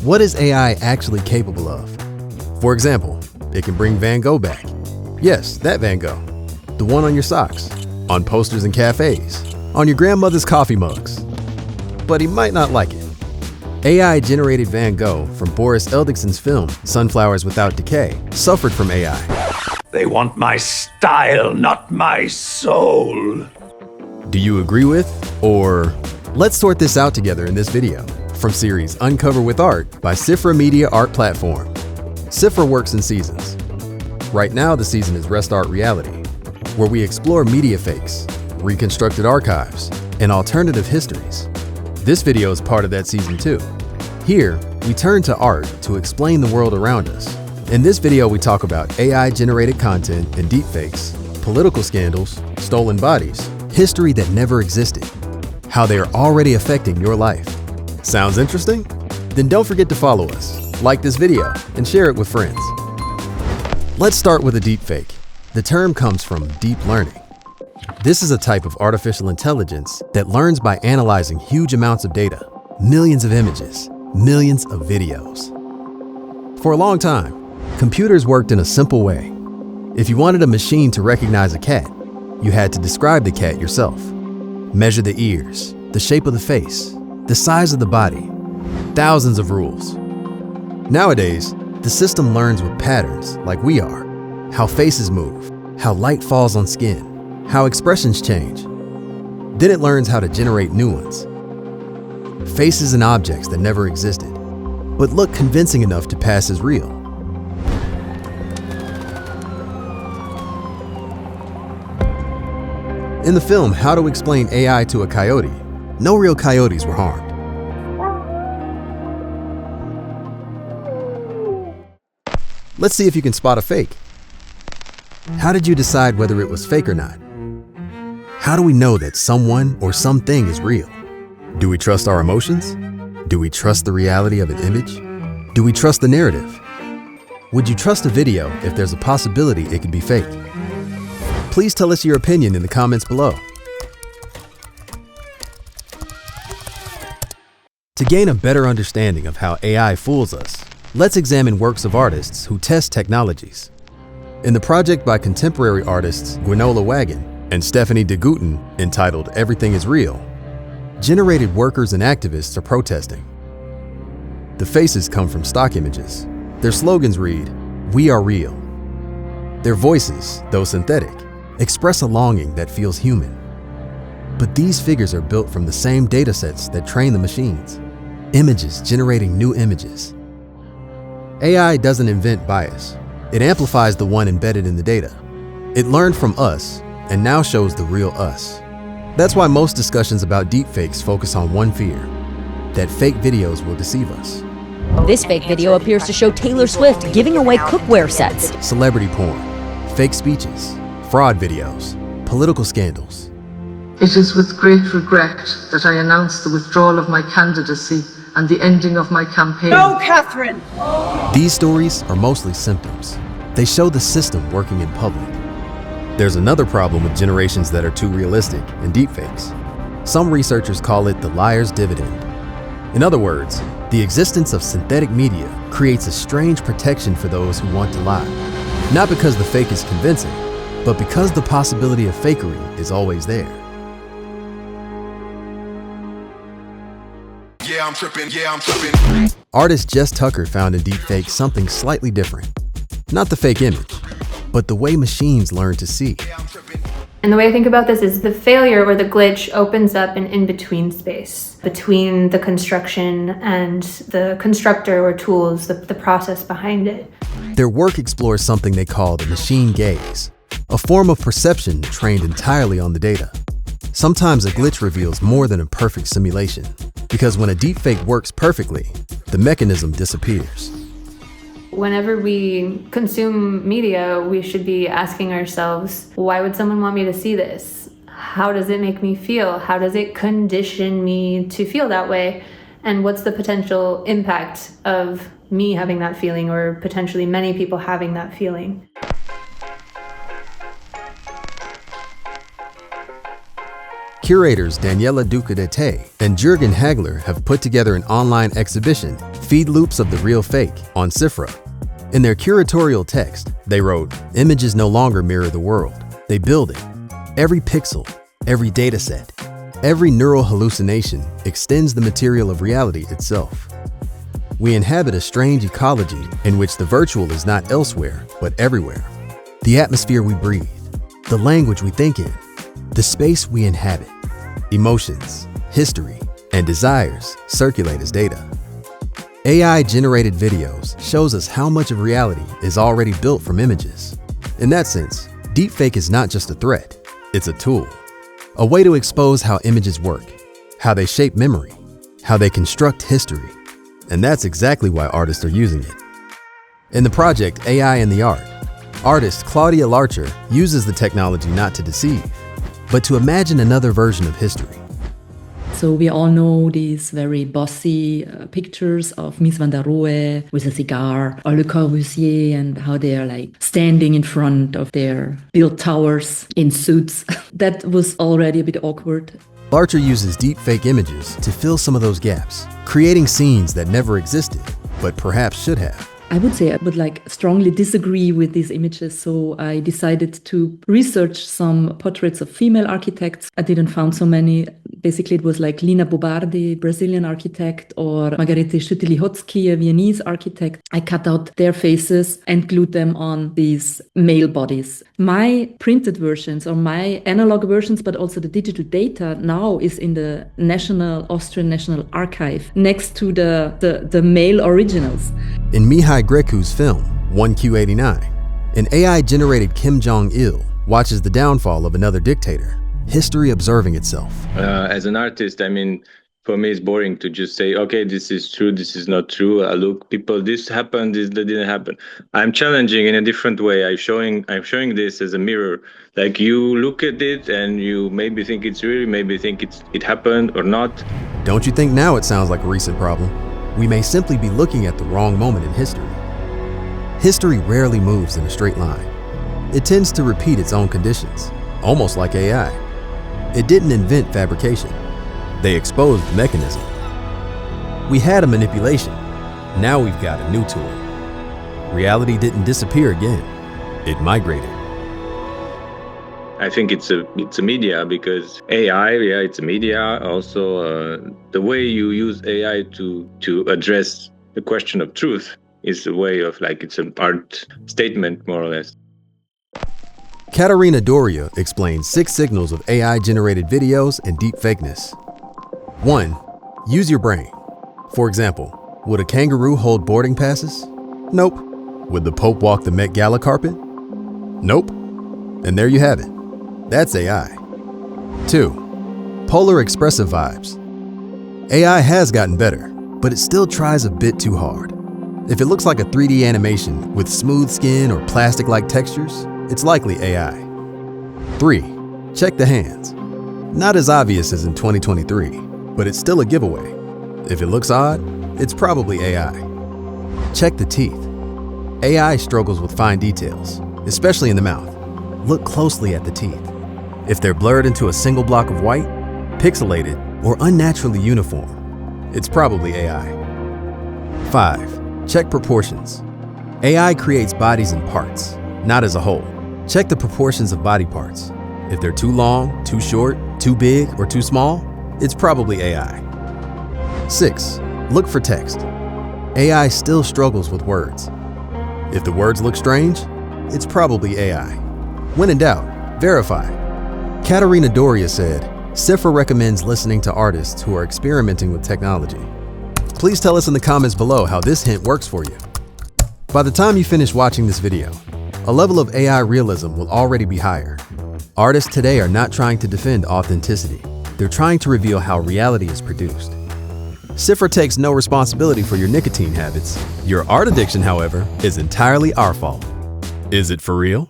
What is AI actually capable of? For example, it can bring Van Gogh back. Yes, that Van Gogh. The one on your socks, on posters in cafes, on your grandmother's coffee mugs. But he might not like it. AI-generated Van Gogh from Boris Eldagsen's film, Sunflowers Without Decay, suffered from AI. They want my style, not my soul. Do you agree with, or... Let's sort this out together in this video from series Uncover with Art by CIFRA Media Art Platform. CIFRA works in seasons. Right now, the season is Rest Art Reality, where we explore media fakes, reconstructed archives, and alternative histories. This video is part of that season too. Here, we turn to art to explain the world around us. In this video, we talk about AI-generated content and deepfakes, political scandals, stolen bodies, history that never existed, how they are already affecting your life. Sounds interesting? Then don't forget to follow us, like this video, and share it with friends. Let's start with a deepfake. The term comes from deep learning. This is a type of artificial intelligence that learns by analyzing huge amounts of data, millions of images, millions of videos. For a long time, computers worked in a simple way. If you wanted a machine to recognize a cat, you had to describe the cat yourself. Measure the ears, the shape of the face, the size of the body, thousands of rules. Nowadays, the system learns with patterns like we are, how faces move, how light falls on skin, how expressions change. Then it learns how to generate new ones. Faces and objects that never existed, but look convincing enough to pass as real. In the film How to Explain AI to a Coyote, no real coyotes were harmed. Let's see if you can spot a fake. How did you decide whether it was fake or not? How do we know that someone or something is real? Do we trust our emotions? Do we trust the reality of an image? Do we trust the narrative? Would you trust a video if there's a possibility it could be fake? Please tell us your opinion in the comments below. To gain a better understanding of how AI fools us, let's examine works of artists who test technologies. In the project by contemporary artists Gwenola Wagon and Stephanie de Guten entitled Everything is Real, generated workers and activists are protesting. The faces come from stock images. Their slogans read, "We are real." Their voices, though synthetic, express a longing that feels human. But these figures are built from the same datasets that train the machines. Images generating new images. AI doesn't invent bias. It amplifies the one embedded in the data. It learned from us and now shows the real us. That's why most discussions about deepfakes focus on one fear, that fake videos will deceive us. This fake video appears to show Taylor Swift giving away cookware sets. Celebrity porn, fake speeches, fraud videos, political scandals. It is with great regret that I announce the withdrawal of my candidacy and the ending of my campaign. No, Catherine! These stories are mostly symptoms. They show the system working in public. There's another problem with generations that are too realistic and deepfakes. Some researchers call it the liar's dividend. In other words, the existence of synthetic media creates a strange protection for those who want to lie. Not because the fake is convincing, but because the possibility of fakery is always there. Yeah, I'm tripping. Artist Jess Tucker found in deepfake something slightly different. Not the fake image, but the way machines learn to see. And the way I think about this is the failure or the glitch opens up an in-between space between the construction and the constructor or tools, the process behind it. Their work explores something they call the machine gaze, a form of perception trained entirely on the data. Sometimes a glitch reveals more than a perfect simulation, because when a deepfake works perfectly, the mechanism disappears. Whenever we consume media, we should be asking ourselves, why would someone want me to see this? How does it make me feel? How does it condition me to feel that way? And what's the potential impact of me having that feeling, or potentially many people having that feeling? Curators Daniela Ducadete and Jürgen Hagler have put together an online exhibition feed loops of the real fake on CIFRA. In their curatorial text, they wrote, "Images no longer mirror the world. They build it. Every pixel, every dataset, every neural hallucination extends the material of reality itself. We inhabit a strange ecology in which the virtual is not elsewhere, but everywhere. The atmosphere we breathe, the language we think in, the space we inhabit, emotions, history, and desires circulate as data." AI-generated videos shows us how much of reality is already built from images. In that sense, deepfake is not just a threat, it's a tool. A way to expose how images work, how they shape memory, how they construct history. And that's exactly why artists are using it. In the project AI in the Art, artist Claudia Larcher uses the technology not to deceive, but to imagine another version of history. So we all know these very bossy pictures of Mies van der Rohe with a cigar, or Le Corbusier, and how they are like standing in front of their built towers in suits. That was already a bit awkward. Larcher uses deepfake images to fill some of those gaps, creating scenes that never existed, but perhaps should have. I would say I would strongly disagree with these images, so I decided to research some portraits of female architects. I didn't find so many. Basically, it was like Lina Bobardi, Brazilian architect, or Margarete Schütte-Lihotzky, a Viennese architect. I cut out their faces and glued them on these male bodies. My printed versions, or my analog versions, but also the digital data now is in the Austrian National Archive, next to the male originals. In Mihai Grecu's film, 1Q89, an AI-generated Kim Jong-il watches the downfall of another dictator, history observing itself. As an artist, I mean, for me, it's boring to just say, okay, this is true, this is not true. Look, people, this happened, this didn't happen. I'm challenging in a different way. I'm showing this as a mirror. Like, you look at it and you maybe think it's real, maybe think it happened or not. Don't you think now it sounds like a recent problem? We may simply be looking at the wrong moment in history. History rarely moves in a straight line. It tends to repeat its own conditions, almost like AI. It didn't invent fabrication. They exposed the mechanism. We had a manipulation. Now we've got a new tool. Reality didn't disappear again. It migrated. I think it's a media, because AI, yeah, it's a media. Also, the way you use AI to address the question of truth is a way of, like, it's an art statement, more or less. Catharina Doria explains 6 signals of AI-generated videos and deepfakeness. 1. Use your brain. For example, would a kangaroo hold boarding passes? Nope. Would the Pope walk the Met Gala carpet? Nope. And there you have it. That's AI. 2. Polar expressive vibes. AI has gotten better, but it still tries a bit too hard. If it looks like a 3D animation with smooth skin or plastic-like textures, it's likely AI. 3. Check the hands. Not as obvious as in 2023, but it's still a giveaway. If it looks odd, it's probably AI. Check the teeth. AI struggles with fine details, especially in the mouth. Look closely at the teeth. If they're blurred into a single block of white, pixelated, or unnaturally uniform, it's probably AI. 5. Check proportions. AI creates bodies in parts, not as a whole. Check the proportions of body parts. If they're too long, too short, too big, or too small, it's probably AI. 6. Look for text. AI still struggles with words. If the words look strange, it's probably AI. When in doubt, verify. Catharina Doria said, CIFRA recommends listening to artists who are experimenting with technology. Please tell us in the comments below how this hint works for you. By the time you finish watching this video, a level of AI realism will already be higher. Artists today are not trying to defend authenticity. They're trying to reveal how reality is produced. CIFRA takes no responsibility for your nicotine habits. Your art addiction, however, is entirely our fault. Is it for real?